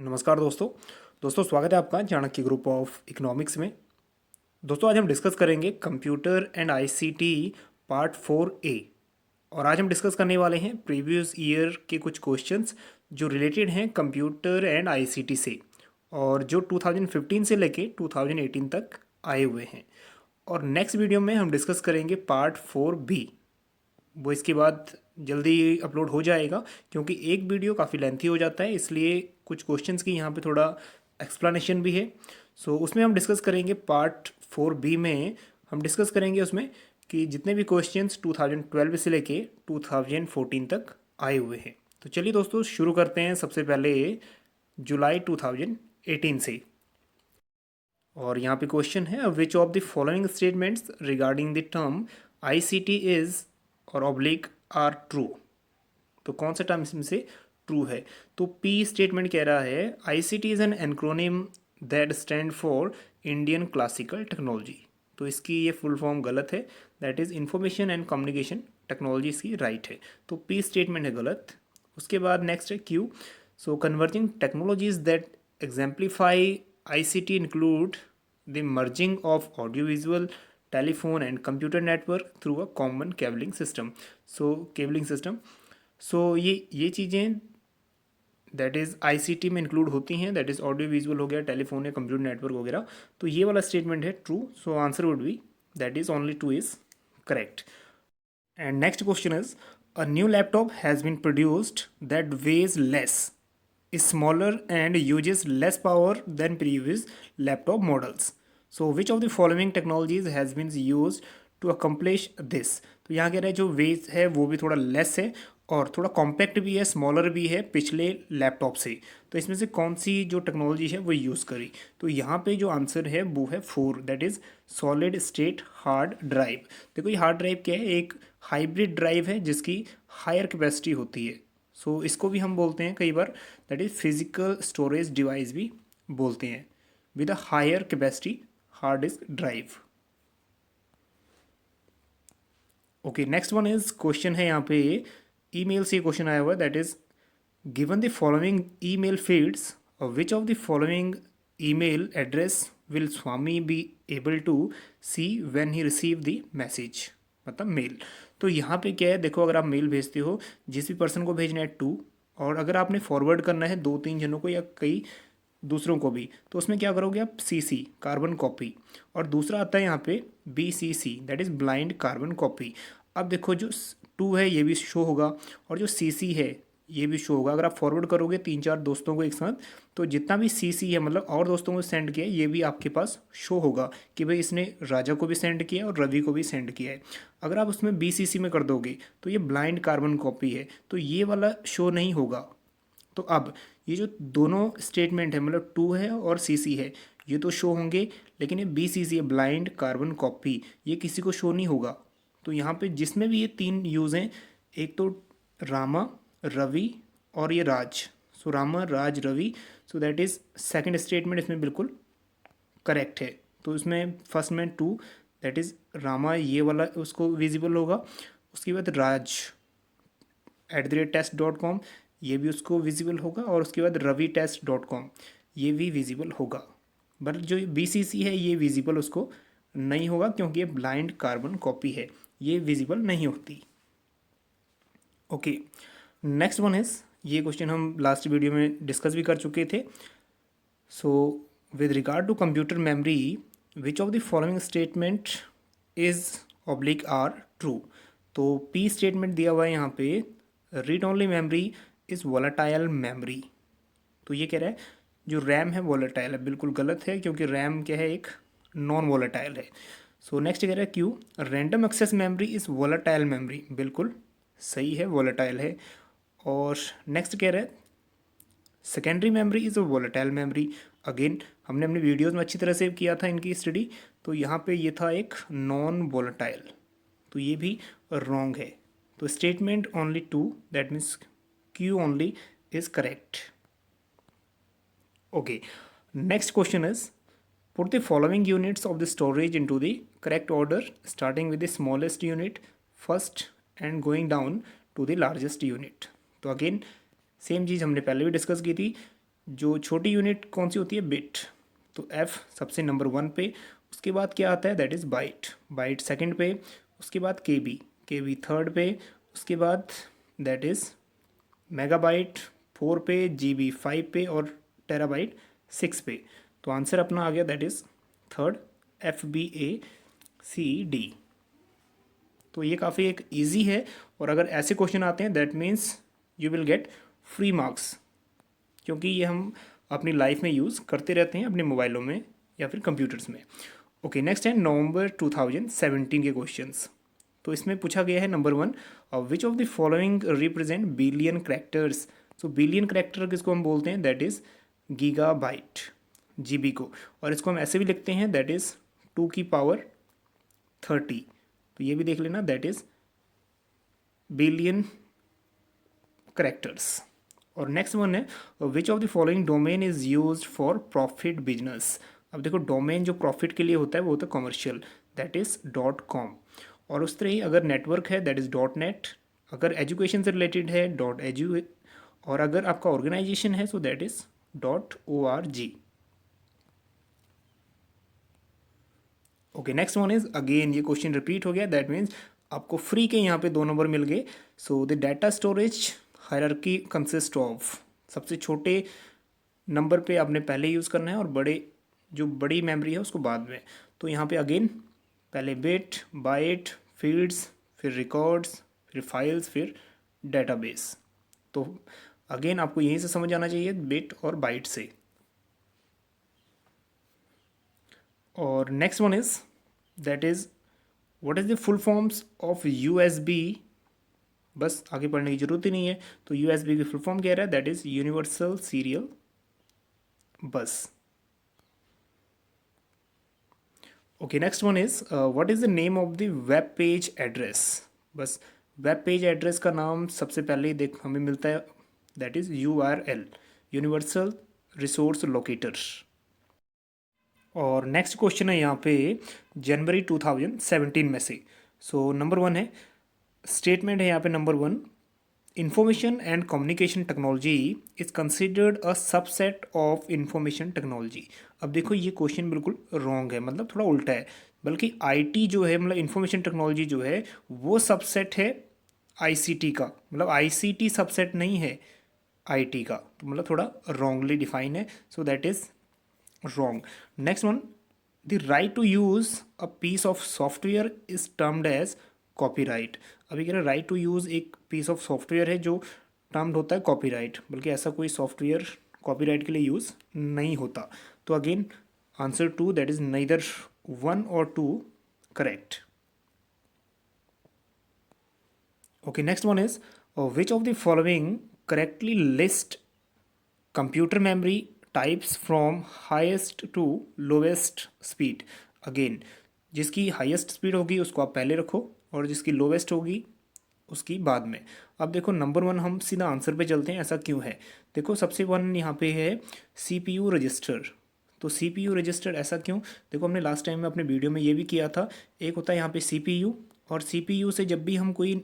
नमस्कार दोस्तों स्वागत है आपका चाणक्य ग्रुप ऑफ इकोनॉमिक्स में। दोस्तों आज हम डिस्कस करेंगे computer and ICT part 4A। और आज हम डिस्कस करने वाले हैं प्रीवियस ईयर के कुछ क्वेश्चंस जो रिलेटेड हैं कंप्यूटर एंड आईसीटी से, और जो 2015 से लेके 2018 तक आए हुए हैं। और नेक्स्ट वीडियो में हम डिस्कस करेंगे पार्ट 4B। वो इसके बाद जल्दी अपलोड हो जाएगा, क्योंकि एक वीडियो काफ़ी लेंथी हो जाता है, इसलिए कुछ क्वेश्चंस की यहाँ पे थोड़ा एक्सप्लेनेशन भी है। सो उसमें हम डिस्कस करेंगे पार्ट 4B में। हम डिस्कस करेंगे उसमें कि जितने भी क्वेश्चंस 2012 से लेके 2014 तक आए हुए हैं। तो चलिए दोस्तों शुरू करते हैं सबसे पहले जुलाई 2018 से। और यहाँ पे क्वेश्चन है, which of the following statements regarding the term ICT is और ऑब्लिक आर ट्रू। तो कौन सा टर्म इसमें से ट्रू है? तो पी स्टेटमेंट कह रहा है ICT is an acronym that stand for Indian classical technology. तो इसकी ये फुल फॉर्म गलत है, that is information and communication technology इसकी राइट है। तो पी स्टेटमेंट है गलत। उसके बाद नेक्स्ट है Q. So converging technologies that exemplify ICT include the merging of audio visual telephone and computer network through a common cabling system. Cabling system. ये चीज़ें दैट इज़ आईसीटी में इंक्लूड होती हैं, दैट इज़ ऑडियो विजुअल हो गया, telephone या computer network वगैरह। तो ये वाला स्टेटमेंट है true. So answer would be that is only two is correct. And next question is, a new laptop has been produced that weighs less, is smaller and uses less power than previous laptop models. So which of the following technologies has been used to accomplish this? तो यहाँ कह रहा है जो veg है वो भी थोड़ा लेस है और थोड़ा कॉम्पैक्ट भी है, स्मॉलर भी है पिछले लैपटॉप से। तो इसमें से कौन सी जो टेक्नोलॉजी है वो यूज़ करी? तो यहाँ पे जो आंसर है वो है 4, that is solid state hard drive. देखो ये हार्ड ड्राइव क्या है? एक हाइब्रिड ड्राइव है जिसकी हायर कैपेसिटी होती है। सो इसको भी हम बोलते हैं कई बार that is physical storage device भी बोलते हैं, with a higher capacity hard disk drive. Okay next one is question है यहाँ पे ईमेल से क्वेश्चन आया हुआ है, that is given the following email fields, which of the following email address will Swami be able to see when he receive the message, मतलब mail. तो यहाँ पे क्या है, देखो अगर आप मेल भेजते हो, जिस भी पर्सन को भेजना है टू, और अगर आपने फॉरवर्ड करना है 2-3 जनों को या कई दूसरों को भी, तो उसमें क्या करोगे आप? सीसी कार्बन कॉपी, और दूसरा आता है यहाँ पे BCC, that is blind carbon copy. अब देखो जो टू है ये भी शो होगा और जो सीसी है ये भी शो होगा। अगर आप फॉरवर्ड करोगे 3-4 दोस्तों को एक साथ, तो जितना भी सीसी है मतलब और दोस्तों को सेंड किया है ये भी आपके पास शो होगा कि भाई इसने राजा को भी सेंड किया है और रवि को भी सेंड किया है। अगर आप उसमें बीसीसी में कर दोगे तो ये ब्लाइंड कार्बन कॉपी है, तो ये वाला शो नहीं होगा। तो अब ये जो दोनों स्टेटमेंट है मतलब टू है और सीसी है, ये तो शो होंगे, लेकिन ये बीसीसी है ब्लाइंड कार्बन कॉपी, ये किसी को शो नहीं होगा। तो यहाँ पे जिसमें भी ये 3 यूज़ हैं, एक तो रामा, रवि और ये Raj. So Rama, Raj, Ravi. So that is second statement इसमें बिल्कुल करेक्ट है। तो इसमें फर्स्ट में टू, दैट इज़ रामा ये वाला उसको विजिबल होगा। उसके बाद राज @टेस्ट.com ये भी उसको विजिबल होगा, और उसके बाद ravitest.com ये भी विजिबल होगा। बट जो बीसीसी है ये विजिबल उसको नहीं होगा, क्योंकि ये ब्लाइंड कार्बन कॉपी है, ये विजिबल नहीं होती। ओके नेक्स्ट वन इज, ये क्वेश्चन हम लास्ट वीडियो में डिस्कस भी कर चुके थे। So with regard to computer memory, which of the following statement is oblique are true. तो पी स्टेटमेंट दिया हुआ है यहाँ पे, read only memory is volatile memory. तो ये कह रहा है जो रैम है वोलाटाइल है, बिल्कुल गलत है, क्योंकि रैम क्या है? एक नॉन वोलाटाइल है। सो नेक्स्ट कह रहा है Q, random access memory is volatile memory, बिल्कुल सही है, वोलाटाइल है। और नेक्स्ट कह रहा है secondary memory is a volatile memory. Again हमने अपनी वीडियोज़ में अच्छी तरह से किया था इनकी स्टडी, तो यहाँ पे ये था एक नॉन वोलाटाइल, तो ये भी रॉन्ग है। तो statement only two, that means Q only is correct. Okay, next question is, put the following units of the storage into the correct order, starting with the smallest unit first and going down to the largest unit. तो again same चीज़ हमने पहले भी discuss की थी, जो छोटी unit कौन सी होती है, बिट। तो एफ सबसे नंबर 1 पे, उसके बाद क्या आता है, that is byte, byte second पे, उसके बाद केबी, केबी थर्ड पे, उसके बाद दैट इज़ मेगाबाइट 4 पे, जीबी 5 पे और टेराबाइट 6 पे। तो आंसर अपना आ गया दैट इज़ थर्ड, FBACD। तो ये काफ़ी एक इजी है, और अगर ऐसे क्वेश्चन आते हैं that means you will get free marks, क्योंकि ये हम अपनी लाइफ में यूज़ करते रहते हैं अपने मोबाइलों में या फिर कंप्यूटर्स में। ओके, नेक्स्ट है नवंबर 2017 के क्वेश्चंस। तो इसमें पूछा गया है number 1, which of the following represent billion characters. So billion character किसको हम बोलते हैं, दैट इज़ गीगाबाइट, जीबी को, और इसको हम ऐसे भी लिखते हैं दैट इज़ 2 की पावर 30। तो ये भी देख लेना, दैट इज़ बिलियन करेक्टर्स। और नेक्स्ट वन है which of the following domain is used for profit business. अब देखो डोमेन जो प्रॉफिट के लिए होता है वो होता है कमर्शियल, दैट इज़ .com। और उस तरह ही अगर नेटवर्क है दैट इज़ .net, अगर एजुकेशन से रिलेटेड है .edu, और अगर आपका ऑर्गेनाइजेशन है so that is .org। Okay, next one is again ये क्वेश्चन रिपीट हो गया, दैट मीन्स आपको फ्री के यहाँ पे 2 नंबर मिल गए। So the data storage hierarchy consist of, सबसे छोटे नंबर पे आपने पहले यूज़ करना है और बड़े जो बड़ी मेमोरी है उसको बाद में। तो यहाँ पे अगेन पहले बिट, बाइट, फील्ड्स, फिर रिकॉर्ड्स, फिर फाइल्स, फिर डेटाबेस। तो अगेन आपको यहीं से समझ आना चाहिए बिट और बाइट से। और next one is that is what is the full forms of USB. बस आगे पढ़ने की जरूरत ही नहीं है। तो यूएसबी की फुल फॉर्म कह रहा है दैट इज यूनिवर्सल सीरियल बस। Okay, next one is what is the name of the web page address. बस वेब पेज एड्रेस का नाम सबसे पहले ही देख हमें मिलता है, that is URL, universal resource locator. और नेक्स्ट क्वेश्चन है यहाँ पे जनवरी 2017 में से। सो नंबर 1 है, स्टेटमेंट है यहाँ पे number 1, information and communication technology is considered a subset of information technology. अब देखो ये क्वेश्चन बिल्कुल रॉन्ग है, मतलब थोड़ा उल्टा है, बल्कि आईटी जो है मतलब इंफॉर्मेशन टेक्नोलॉजी जो है वो सबसेट है आईसीटी का, मतलब आईसीटी सबसेट नहीं है आईटी का। तो मतलब थोड़ा रॉन्गली डिफाइन है, so that is wrong. Next one, the right to use a piece of software is termed as copyright. अभी कह रहे राइट टू यूज़ एक पीस ऑफ सॉफ्टवेयर है जो टर्म्ड होता है कॉपीराइट, बल्कि ऐसा कोई सॉफ्टवेयर कॉपीराइट के लिए यूज़ नहीं होता। तो again answer 2 that is neither 1 और 2 correct. Okay, next one is which of the following correctly list computer memory types from highest to lowest speed. Again जिसकी हाईएस्ट स्पीड होगी उसको आप पहले रखो और जिसकी लोवेस्ट होगी उसकी बाद में। अब देखो नंबर 1 हम सीधा आंसर पे चलते हैं, ऐसा क्यों है। देखो सबसे 1 यहाँ पे है CPU रजिस्टर। तो CPU रजिस्टर ऐसा क्यों, देखो हमने लास्ट टाइम में अपने वीडियो में ये भी किया था। एक होता है यहाँ पे CPU, और CPU से जब भी हम कोई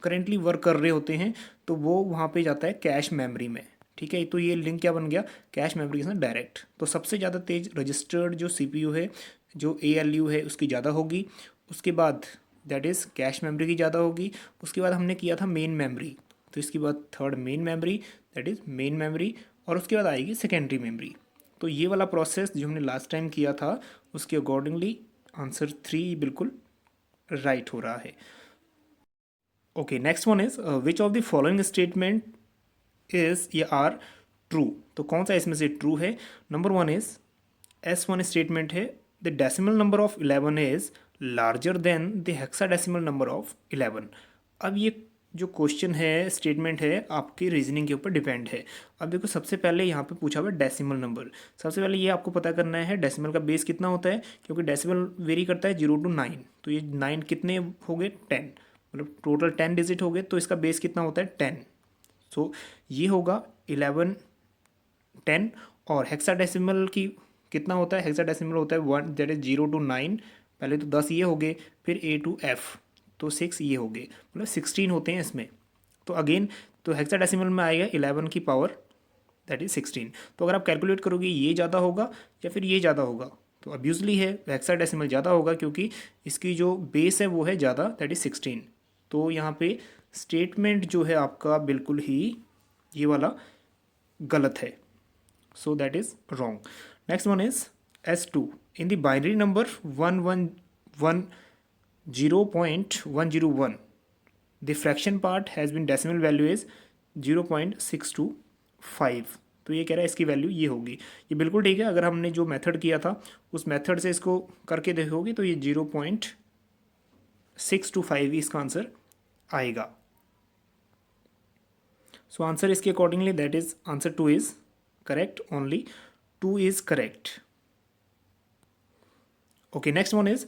करेंटली वर्क कर रहे होते हैं तो वो वहाँ पे जाता है कैश मेमोरी में। ठीक है, तो ये लिंक क्या बन गया, कैश मेमोरी के साथ डायरेक्ट। तो सबसे ज़्यादा तेज रजिस्टर्ड जो CPU है, जो ALU है उसकी ज़्यादा होगी, उसके बाद दैट इज़ कैश मेमोरी की ज़्यादा होगी, उसके बाद हमने किया था मेन मेमोरी, तो इसके बाद third main memory, that is main memory, और उसके बाद आएगी सेकेंडरी मेमोरी। तो ये वाला प्रोसेस जो हमने लास्ट टाइम किया था उसके अकॉर्डिंगली आंसर 3 बिल्कुल राइट हो रहा है। Okay, next one is which of the following statement is ये आर ट्रू। तो कौन सा इसमें से ट्रू है। नंबर 1 इज S1 स्टेटमेंट है, the decimal number of 11 is larger than the hexadecimal number of 11। अब ये जो क्वेश्चन है स्टेटमेंट है आपकी रीजनिंग के ऊपर डिपेंड है। अब देखो सबसे पहले यहाँ पे पूछा हुआ है डेसिमल नंबर। सबसे पहले ये आपको पता करना है डेसिमल का बेस कितना होता है, क्योंकि डेसिमल वेरी करता है 0 to 9। तो ये 9 कितने हो गए 10, मतलब टोटल 10 डिजिट हो गए, तो इसका बेस कितना होता है 10। सो ये होगा 11 10। और हेक्साडेसिमल की कितना होता है, हेक्साडेसिमल होता है 1, दैट इज 0 to 9। पहले तो 10 ये हो गए, फिर A to F, तो 6 ये हो गए, मतलब 16 होते हैं इसमें। तो अगेन तो हेक्साडेसिमल में आएगा 11 की पावर दैट इज़ 16। तो अगर आप कैलकुलेट करोगे ये ज़्यादा होगा या फिर ये ज़्यादा होगा, तो ऑब्वियसली है हेक्साडेसिमल ज़्यादा होगा क्योंकि इसकी जो बेस है वो है ज़्यादा, दैट इज़ 16। तो यहाँ पे स्टेटमेंट जो है आपका बिल्कुल ही ये वाला गलत है, so that is wrong. Next one is S2 in the binary number 0.101 the fraction part has been decimal value is 0.625। तो ये कह रहा है इसकी वैल्यू ये होगी। ये बिल्कुल ठीक है, अगर हमने जो मेथड किया था उस मेथड से इसको करके देखोगे तो ये 0.625 ही इसका आंसर आएगा। सो आंसर इसके accordingly that is answer 2 is correct, only 2 is correct. Okay, next one is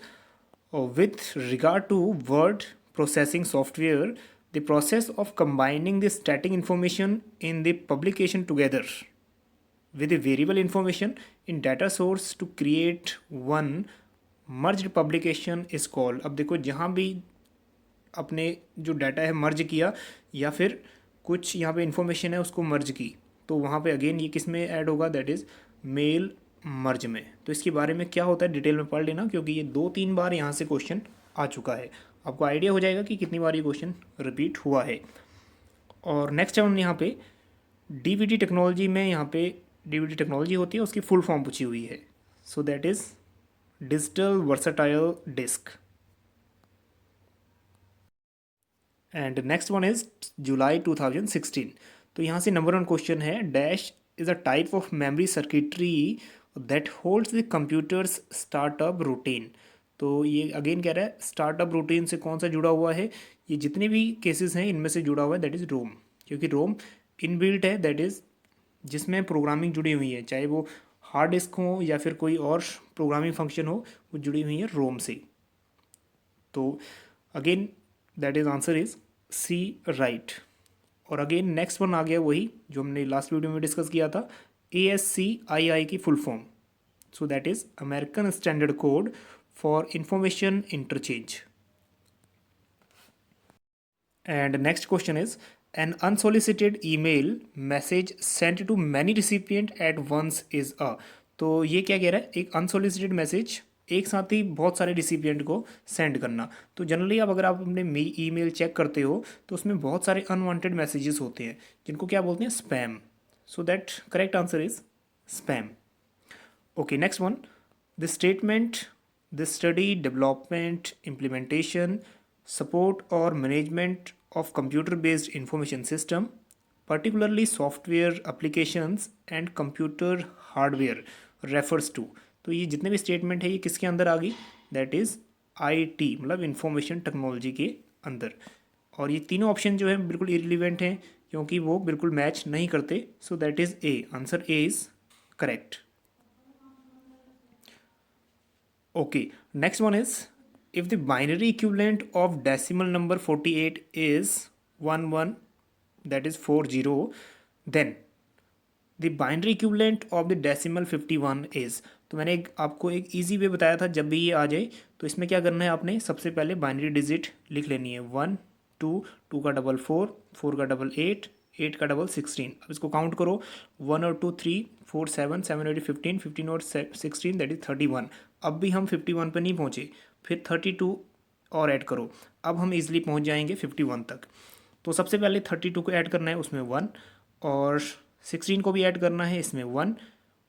with regard to word processing software, the process of combining the static information in the publication together with the variable information in data source to create one merged publication is called। अब देखो जहाँ भी अपने जो data है मर्ज किया या फिर कुछ यहाँ पे इंफॉर्मेशन है उसको मर्ज की, तो वहाँ पे अगेन ये किस में ऐड होगा, दैट इज़ मेल मर्ज में। तो इसके बारे में क्या होता है डिटेल में पढ़ लेना, क्योंकि ये 2-3 बार यहाँ से क्वेश्चन आ चुका है, आपको आइडिया हो जाएगा कि कितनी बार ये क्वेश्चन रिपीट हुआ है। और नेक्स्ट हम यहाँ पे डीवीडी टेक्नोलॉजी में, यहाँ पे डीवीडी टेक्नोलॉजी होती है उसकी फुल फॉर्म पूछी हुई है, so that is digital versatile disc. And next one is July 2016। तो यहाँ से नंबर 1 क्वेश्चन है, dash is a type of memory circuitry that holds the computer's startup routine. तो ये अगेन कह रहा है स्टार्टअप रूटीन से कौन सा जुड़ा हुआ है, ये जितने भी केसेस हैं इनमें से जुड़ा हुआ है, दैट इज़ रोम, क्योंकि रोम इनबिल्ट है, दैट इज़ जिसमें प्रोग्रामिंग जुड़ी हुई है, चाहे वो हार्ड डिस्क हो या फिर कोई और प्रोग्रामिंग फंक्शन हो, वो जुड़ी हुई है रोम से। तो again that is answer is C right. और अगेन नेक्स्ट वन आ गया वही जो हमने लास्ट वीडियो में डिस्कस किया था, ASCII की full form, so that is American standard code for information interchange. And next question is an unsolicited email message sent to many recipient at once is a. तो ये क्या कह रहा है, एक अनसोलिसिटेड मैसेज एक साथ ही बहुत सारे रिसिपिएंट को सेंड करना। तो जनरली अब अगर आप अपने ईमेल चेक करते हो तो उसमें बहुत सारे अनवांटेड मैसेजेस होते हैं जिनको क्या बोलते हैं, spam. So that correct answer is spam. Okay, next one, the statement the study development implementation support और management of computer based information system particularly software applications and computer hardware refers to। तो ये जितने भी statement है ये किसके अंदर आ गई, दैट इज़ IT मतलब इंफॉर्मेशन टेक्नोलॉजी के अंदर। और ये तीनों ऑप्शन जो है बिल्कुल इरिलीवेंट हैं क्योंकि वो बिल्कुल मैच नहीं करते, सो that is a, answer A is correct. Okay, next one is if the binary equivalent of decimal number 48 is 11, that is 40, then the binary equivalent of the decimal 51 is। तो मैंने आपको एक इजी वे बताया था, जब भी ये आ जाए तो इसमें क्या करना है, आपने सबसे पहले बाइनरी डिजिट लिख लेनी है, 1 2 2 का डबल 4 4 का डबल 8 8 का डबल 16। अब इसको काउंट करो, 1 और 2 3 4 7 7 8 15 15 और 16 दैट इज 31। अब भी हम 51 पर नहीं पहुँचे, फिर 32 और ऐड करो, अब हम इजीली पहुंच जाएंगे 51 तक। तो सबसे पहले 32 को ऐड करना है, उसमें 1, और 16 को भी ऐड करना है, इसमें 1,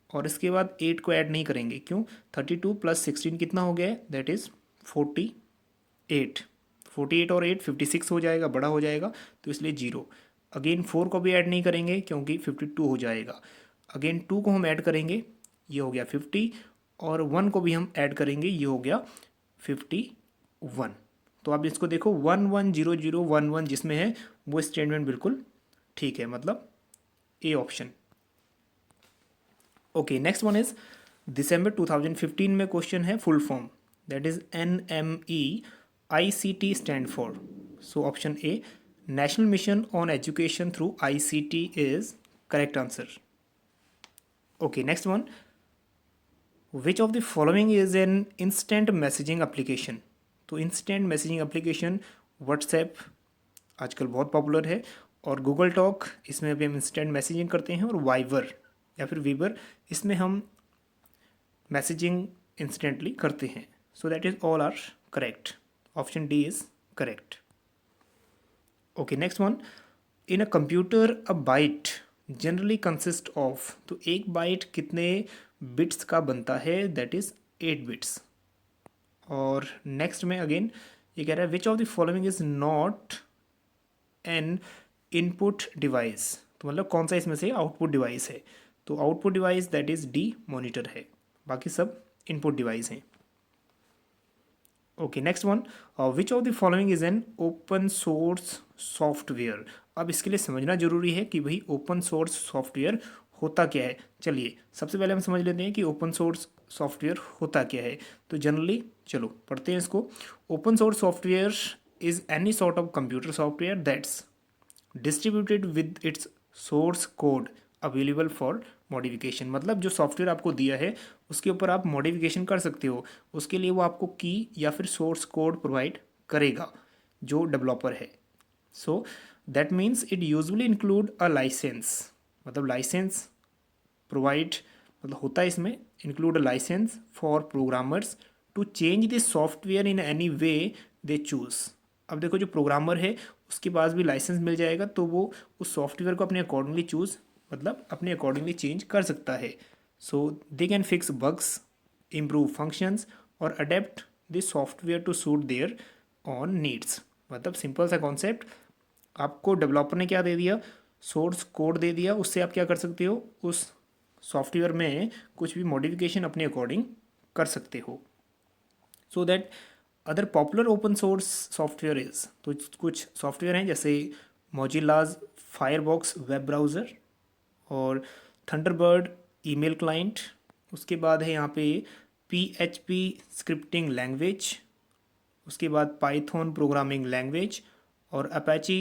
और इसके बाद 8 को ऐड नहीं करेंगे, क्यों, 32 प्लस 16 कितना हो गया है, दैट इज़ 48। 48 और 8 56 हो जाएगा, बड़ा हो जाएगा, तो इसलिए 0। अगेन 4 को भी ऐड नहीं करेंगे क्योंकि 52 हो जाएगा। अगेन 2 को हम ऐड करेंगे, ये हो गया 50, और 1 को भी हम ऐड करेंगे, ये हो गया 51। तो आप इसको देखो 110011 जिसमें है वो स्टेटमेंट बिल्कुल ठीक है, मतलब A option. Okay, next one is December 2015 में क्वेश्चन है full form, that is NME-ICT stand for. So option A national mission on education through ICT is correct answer. Okay, next one, which of the following is an instant messaging application. तो instant messaging application WhatsApp आजकल बहुत popular है, और Google talk इसमें अभी हम instant messaging करते हैं, और वाइबर या फिर वीबर इसमें हम मैसेजिंग इंस्टेंटली करते हैं. So that is all are correct. Option D is correct. Okay next one. In a computer a byte generally consist of, तो एक बाइट कितने बिट्स का बनता है, दैट इज़ 8 बिट्स. और नेक्स्ट में अगेन ये कह रहा है which of the following is not an input device, तो मतलब कौन सा इसमें से आउटपुट डिवाइस है. तो output device that is D monitor है, बाकी सब इनपुट डिवाइस हैं. Okay next one. Which of the following is N open source software. अब इसके लिए समझना जरूरी है कि भाई ओपन सोर्स सॉफ्टवेयर होता क्या है. चलिए सबसे पहले हम समझ लेते हैं कि ओपन सोर्स सॉफ्टवेयर होता क्या है. तो जनरली चलो पढ़ते हैं इसको. Open source software is any sort of computer software that's distributed with its source code available for modification. मतलब जो सॉफ्टवेयर आपको दिया है उसके ऊपर आप मॉडिफिकेशन कर सकते हो, उसके लिए वो आपको की या फिर सोर्स कोड प्रोवाइड करेगा जो डेवलपर है. So that means it usually include a licence, मतलब लाइसेंस प्रोवाइड मतलब होता है इसमें include a licence for programmers to change the software in any way they choose. अब देखो जो प्रोग्रामर है उसके पास भी लाइसेंस मिल जाएगा, तो वो उस सॉफ्टवेयर को अपने अकॉर्डिंगली चूज़ मतलब अपने अकॉर्डिंगली चेंज कर सकता है. So they can fix bugs, improve functions और adapt the software to suit their own needs. मतलब सिंपल सा कॉन्सेप्ट, आपको डेवलपर ने क्या दे दिया, सोर्स कोड दे दिया, उससे आप क्या कर सकते हो, उस सॉफ्टवेयर में कुछ भी मॉडिफिकेशन अपने अकॉर्डिंग कर सकते हो. So that other popular open source software is, तो कुछ सॉफ्टवेयर हैं जैसे मोजिलाज फायरबॉक्स वेब ब्राउज़र और थंडरबर्ड ईमेल क्लाइंट. उसके बाद है यहाँ पे PHP स्क्रिप्टिंग लैंग्वेज, उसके बाद पाइथन प्रोग्रामिंग लैंग्वेज और अपाची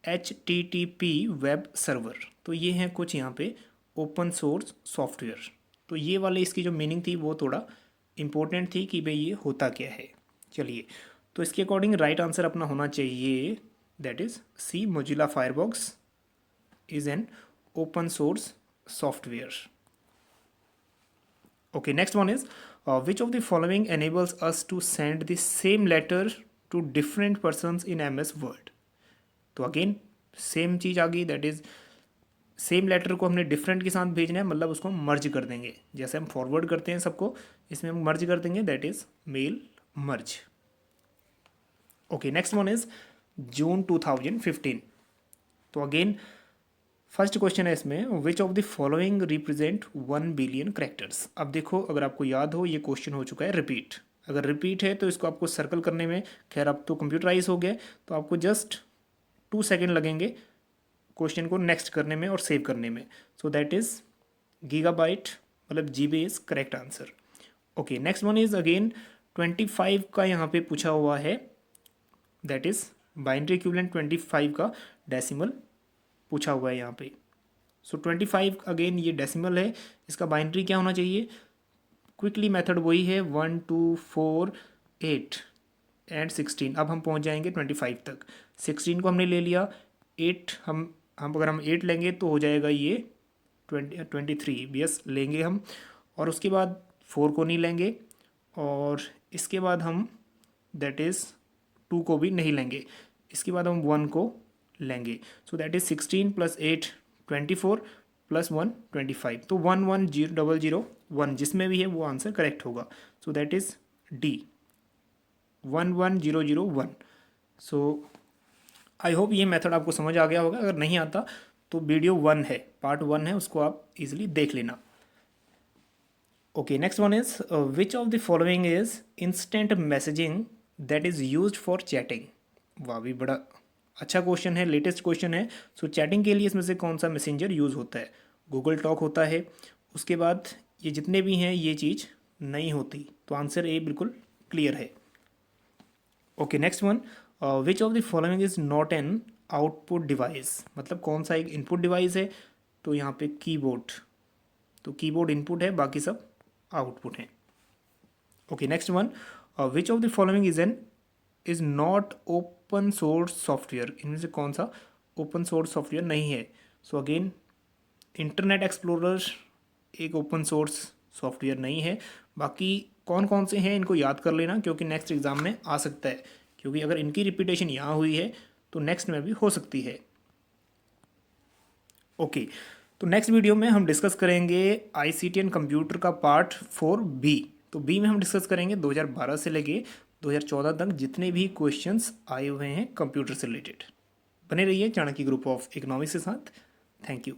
HTTP वेब सर्वर. तो ये हैं कुछ यहाँ पे ओपन सोर्स सॉफ्टवेयर. तो ये वाले इसकी जो मीनिंग थी वो थोड़ा इम्पोर्टेंट थी कि भाई ये होता क्या है. चलिए तो इसके अकॉर्डिंग राइट आंसर अपना होना चाहिए, that is C Mozilla Firefox is an open source software. Okay, next one is which of the following enables us to send the same letter to different persons in MS Word. तो again same चीज़ आ गई, that is same letter को हमने different के साथ भेजना है, मतलब उसको मर्ज कर देंगे. जैसे हम फॉरवर्ड करते हैं सबको, इसमें हम मर्ज कर देंगे, that is mail merge. Okay next one is June 2015. तो अगेन फर्स्ट क्वेश्चन है इसमें which of the following represent 1 billion characters. अब देखो अगर आपको याद हो ये क्वेश्चन हो चुका है रिपीट. अगर रिपीट है तो इसको आपको सर्कल करने में, खैर अब तो कंप्यूटराइज हो गया तो आपको जस्ट 2 सेकेंड लगेंगे क्वेश्चन को नेक्स्ट करने में और सेव करने में. सो दैट इज़ गीगाबाइट मतलब GB is correct answer. Okay next one is again 25 का यहाँ पे पूछा हुआ है, दैट इज़ बाइनरी इक्विवेलेंट 25 का डेसिमल पूछा हुआ है यहाँ पे. सो 25 अगेन ये डेसिमल है, इसका बाइनरी क्या होना चाहिए. क्विकली मेथड वही है 1 2 4 8 एंड 16. अब हम पहुँच जाएंगे 25 तक. 16 को हमने ले लिया, 8 हम अगर हम 8 लेंगे तो हो जाएगा ये 23 यस लेंगे हम. और उसके बाद 4 को नहीं लेंगे, और इसके बाद हम दैट इज़ 2 को भी नहीं लेंगे, इसके बाद हम 1 को लेंगे. सो दैट इज़ 16 + 8 24 + 1 25. तो 1 1 0 0 0 1 जिसमें भी है वो आंसर करेक्ट होगा. सो that is D 1 1 0 0 1. So I hope ये मेथड आपको समझ आ गया होगा. अगर नहीं आता तो वीडियो 1 है, पार्ट 1 है, उसको आप इजीली देख लेना. Okay next one is which of the following is instant messaging that is used for chatting. वाह भी बड़ा अच्छा क्वेश्चन है, लेटेस्ट क्वेश्चन है. सो चैटिंग के लिए इसमें से कौन सा मैसेंजर यूज़ होता है. गूगल टॉक होता है, उसके बाद ये जितने भी हैं ये चीज़ नहीं होती. तो आंसर ए बिल्कुल क्लियर है. Okay next one which of the following is not an output device. मतलब कौन सा एक इनपुट डिवाइस है. तो यहाँ पे कीबोर्ड, तो कीबोर्ड इनपुट है, बाकी सब आउटपुट है. Okay next one which of the following is not open source software. इनमें से कौन सा ओपन सोर्स सॉफ्टवेयर नहीं है। सो अगेन इंटरनेट एक्सप्लोरर एक ओपन सोर्स सॉफ्टवेयर नहीं है। बाकी कौन कौन से हैं इनको याद कर लेना, क्योंकि नेक्स्ट एग्ज़ाम में आ सकता है, क्योंकि अगर इनकी रिपीटेशन यहाँ हुई है तो नेक्स्ट में भी हो सकती है। ओके, तो नेक्स्ट वीडियो में हम डिस्कस करेंगे आईसीटी एंड कंप्यूटर का पार्ट 4B। तो बी में हम डिस्कस करेंगे 2012 से लेके 2014 तक जितने भी क्वेश्चंस आए हुए हैं कंप्यूटर से रिलेटेड। बने रहिए चाणक्य ग्रुप ऑफ इकोनॉमिक्स के साथ। Thank you.